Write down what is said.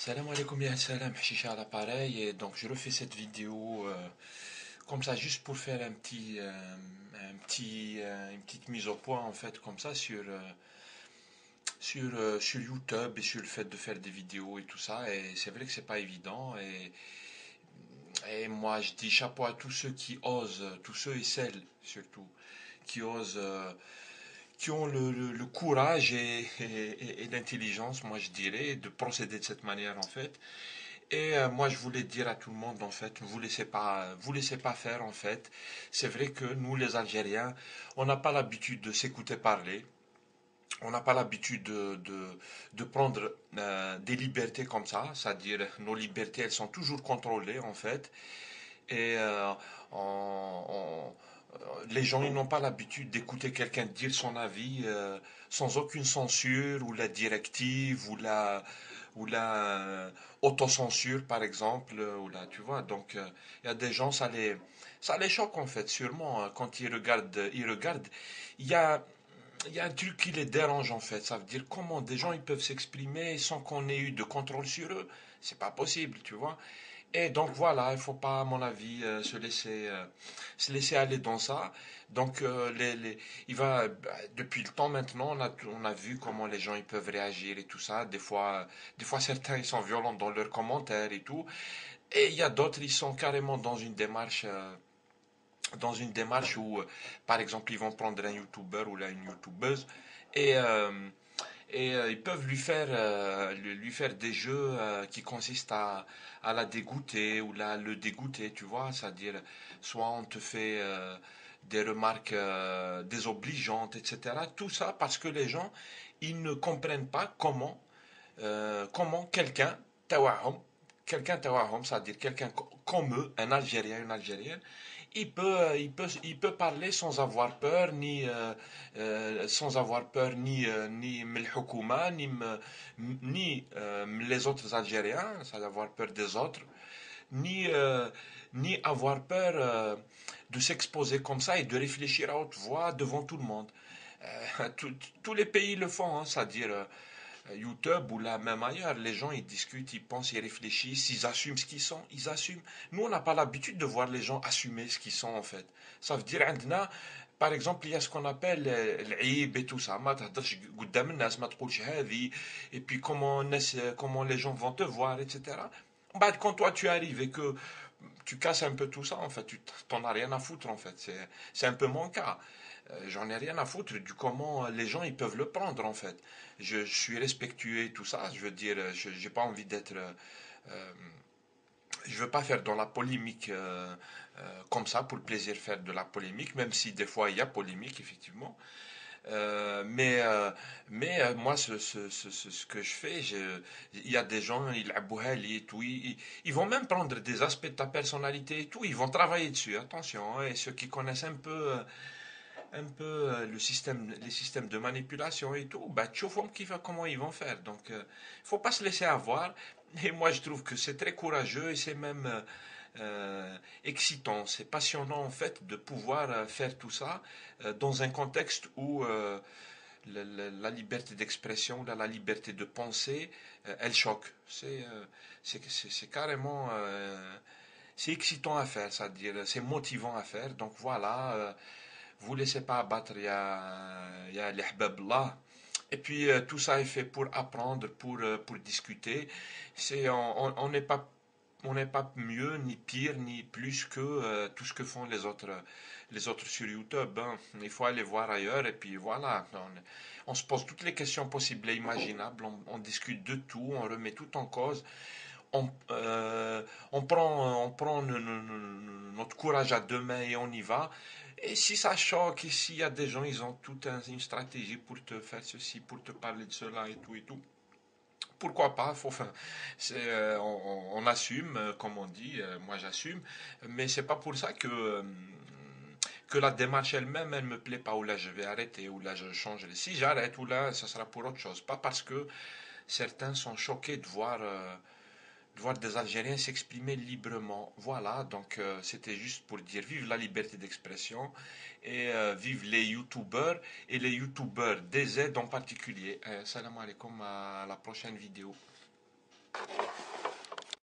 Salam alaikum ya salam, Chicha à l'appareil, et donc je refais cette vidéo comme ça juste pour faire une petite mise au point en fait comme ça sur YouTube et sur le fait de faire des vidéos et tout ça, et c'est vrai que c'est pas évident, et moi je dis chapeau à tous ceux qui osent, tous ceux et celles surtout, qui osent, qui ont le courage et l'intelligence, moi je dirais, de procéder de cette manière en fait. Et moi, je voulais dire à tout le monde, en fait, vous laissez pas faire, en fait. C'est vrai que nous, les Algériens, on n'a pas l'habitude de s'écouter parler. On n'a pas l'habitude de prendre des libertés comme ça. C'est-à-dire, nos libertés, elles sont toujours contrôlées, en fait. Et on- les gens, ils n'ont pas l'habitude d'écouter quelqu'un dire son avis sans aucune censure ou la directive ou la autocensure par exemple ou là tu vois donc il y a des gens ça les choque en fait sûrement quand ils regardent il y a il y a un truc qui les dérange en fait, ça veut dire comment des gens ils peuvent s'exprimer sans qu'on ait eu de contrôle sur eux, c'est pas possible tu vois. Et donc voilà, il faut pas, à mon avis, se laisser aller dans ça. Donc depuis le temps maintenant, on a vu comment les gens ils peuvent réagir et tout ça. Des fois certains ils sont violents dans leurs commentaires et tout, et il y a d'autres ils sont carrément dans une démarche où, par exemple, ils vont prendre un YouTuber ou là une YouTubeuse et ils peuvent lui faire des jeux qui consistent à la dégoûter ou le dégoûter, tu vois, c'est-à-dire soit on te fait des remarques désobligeantes, etc. Tout ça parce que les gens, ils ne comprennent pas comment tawahum, quelqu'un tawahum, c'est-à-dire quelqu'un comme eux, un Algérien, une Algérienne, il peut parler sans avoir peur ni من الحكومة, ni les autres Algériens, sans avoir peur des autres, ni avoir peur de s'exposer comme ça et de réfléchir à haute voix devant tout le monde. Tous les pays le font, hein, c'est-à-dire YouTube ou là même ailleurs, les gens ils discutent, ils pensent, ils réfléchissent, ils assument ce qu'ils sont, ils assument. Nous on n'a pas l'habitude de voir les gens assumer ce qu'ils sont en fait. Ça veut dire عندنا par exemple il y a ce qu'on appelle العيب et tout ça, ما تهدرش قدام الناس, ما تقولش هذه, et puis comment les gens vont te voir, etc. Bah, quand toi tu arrives et que tu casses un peu tout ça, en fait, tu t'en as rien à foutre, en fait. C'est un peu mon cas. J'en ai rien à foutre du comment les gens ils peuvent le prendre, en fait. Je suis respectueux et tout ça, je veux dire, j'ai pas envie d'être. Je veux pas faire dans la polémique comme ça, pour le plaisir de faire de la polémique, même si des fois il y a polémique, effectivement. Mais moi, ce que je fais, il y a des gens, ils abouhali et tout, ils vont même prendre des aspects de ta personnalité et tout, ils vont travailler dessus, attention, hein, et ceux qui connaissent un peu les systèmes de manipulation et tout, bah, tu vois comment ils vont faire. Donc, faut pas se laisser avoir. Et moi, je trouve que c'est très courageux et c'est même excitant, c'est passionnant en fait de pouvoir faire tout ça dans un contexte où la liberté d'expression, la liberté de penser, elle choque. C'est carrément, c'est excitant à faire, c'est-à-dire c'est motivant à faire. Donc voilà, vous laissez pas abattre, il y a l'ihbab. Et puis tout ça est fait pour apprendre, pour discuter. On n'est pas mieux, ni pire, ni plus que tout ce que font les autres sur YouTube, hein. Il faut aller voir ailleurs et puis voilà. On se pose toutes les questions possibles et imaginables, on discute de tout, on remet tout en cause, on prend notre courage à deux mains et on y va. Et si ça choque, et s'il y a des gens, ils ont toute une stratégie pour te faire ceci, pour te parler de cela et tout, pourquoi pas, enfin, on assume, comme on dit, moi j'assume, mais c'est pas pour ça que la démarche elle-même, elle me plaît pas, ou là je vais arrêter, ou là je change. Si j'arrête, ou là ça sera pour autre chose, pas parce que certains sont choqués de voir des Algériens s'exprimer librement. Voilà, donc c'était juste pour dire vive la liberté d'expression et vive les youtubeurs et les youtubeurs des aides en particulier. Salam alaikum, à la prochaine vidéo.